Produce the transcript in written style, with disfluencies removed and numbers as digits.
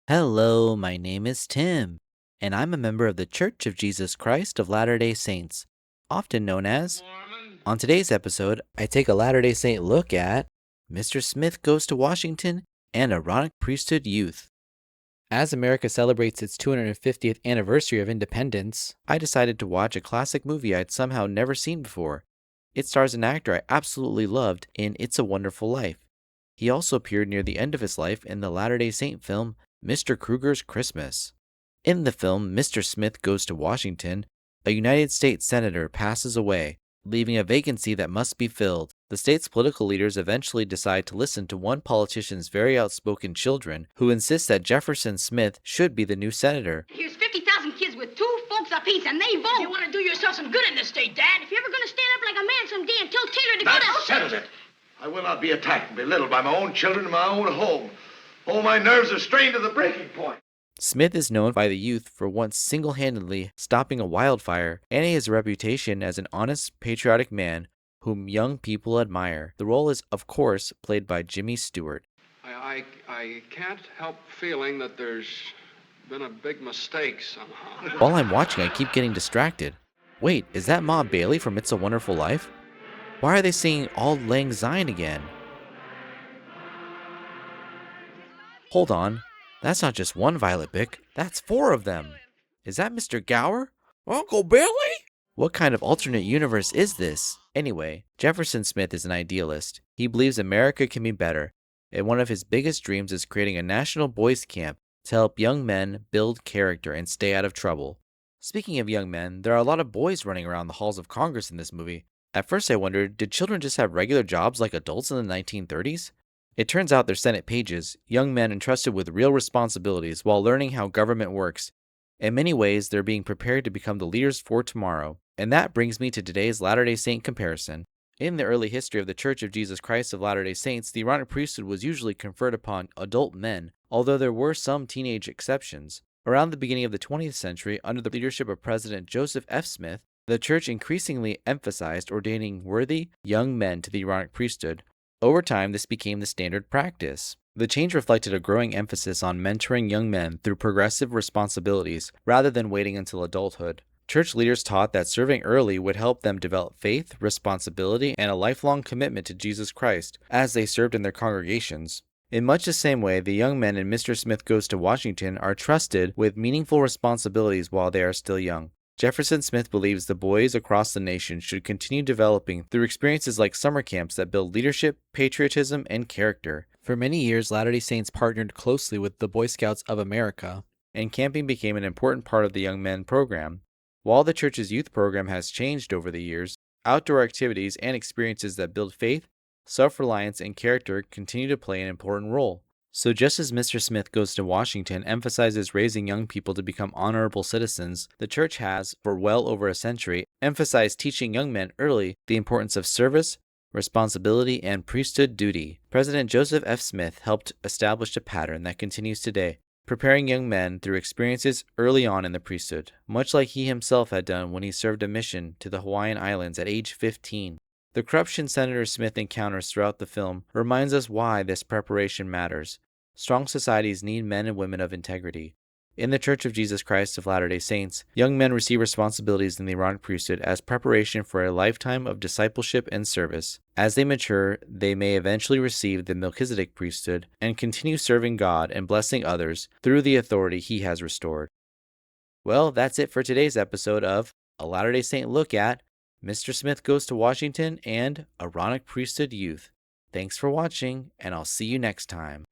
Hello, my name is Tim, and I'm a member of the Church of Jesus Christ of Latter-day Saints, often known as. On today's episode, I take a Latter-day Saint look at Mr. Smith Goes to Washington and Aaronic Priesthood Youth. As America celebrates its 250th anniversary of independence, I decided to watch a classic movie I'd somehow never seen before. It stars an actor I absolutely loved in It's a Wonderful Life. He also appeared near the end of his life in the Latter-day Saint film Mr. Kruger's Christmas. In the film Mr. Smith Goes to Washington, a United States senator passes away, leaving a vacancy that must be filled. The state's political leaders eventually decide to listen to one politician's very outspoken children, who insist that Jefferson Smith should be the new senator. Here's 50,000 kids with 2 folks apiece, and they vote. You want to do yourself some good in this state, Dad? If you're ever going to stand up like a man someday and tell Taylor to That go to... settles it. I will not be attacked and belittled by my own children in my own home. Oh, my nerves are strained to the breaking point. Smith is known by the youth for once single-handedly stopping a wildfire, and he has a reputation as an honest, patriotic man whom young people admire. The role is, of course, played by Jimmy Stewart. I can't help feeling that there's been a big mistake somehow. While I'm watching, I keep getting distracted. Wait, is that Ma Bailey from It's a Wonderful Life? Why are they singing Auld Lang Syne again? Hold on, that's not just one Violet Bick, that's 4 of them. Is that Mr. Gower? Uncle Billy? What kind of alternate universe is this? Anyway, Jefferson Smith is an idealist. He believes America can be better, and one of his biggest dreams is creating a national boys' camp to help young men build character and stay out of trouble. Speaking of young men, there are a lot of boys running around the halls of Congress in this movie. At first I wondered, did children just have regular jobs like adults in the 1930s? It turns out they're Senate pages, young men entrusted with real responsibilities while learning how government works. In many ways, they're being prepared to become the leaders for tomorrow. And that brings me to today's Latter-day Saint comparison. In the early history of the Church of Jesus Christ of Latter-day Saints, the Aaronic priesthood was usually conferred upon adult men, although there were some teenage exceptions. Around the beginning of the 20th century, under the leadership of President Joseph F. Smith, the Church increasingly emphasized ordaining worthy young men to the Aaronic priesthood. Over time, this became the standard practice. The change reflected a growing emphasis on mentoring young men through progressive responsibilities rather than waiting until adulthood. Church leaders taught that serving early would help them develop faith, responsibility, and a lifelong commitment to Jesus Christ as they served in their congregations. In much the same way, the young men in Mr. Smith Goes to Washington are trusted with meaningful responsibilities while they are still young. Jefferson Smith believes the boys across the nation should continue developing through experiences like summer camps that build leadership, patriotism, and character. For many years, Latter-day Saints partnered closely with the Boy Scouts of America, and camping became an important part of the young men program. While the church's youth program has changed over the years, outdoor activities and experiences that build faith, self-reliance, and character continue to play an important role. So just as Mr. Smith Goes to Washington emphasizes raising young people to become honorable citizens, the church has, for well over a century, emphasized teaching young men early the importance of service, responsibility, and priesthood duty. President Joseph F. Smith helped establish a pattern that continues today, preparing young men through experiences early on in the priesthood, much like he himself had done when he served a mission to the Hawaiian Islands at age 15. The corruption Senator Smith encounters throughout the film reminds us why this preparation matters. Strong societies need men and women of integrity. In the Church of Jesus Christ of Latter-day Saints, young men receive responsibilities in the Aaronic priesthood as preparation for a lifetime of discipleship and service. As they mature, they may eventually receive the Melchizedek priesthood and continue serving God and blessing others through the authority He has restored. Well, that's it for today's episode of A Latter-day Saint Look at Mr. Smith Goes to Washington and Aaronic Priesthood Youth. Thanks for watching, and I'll see you next time.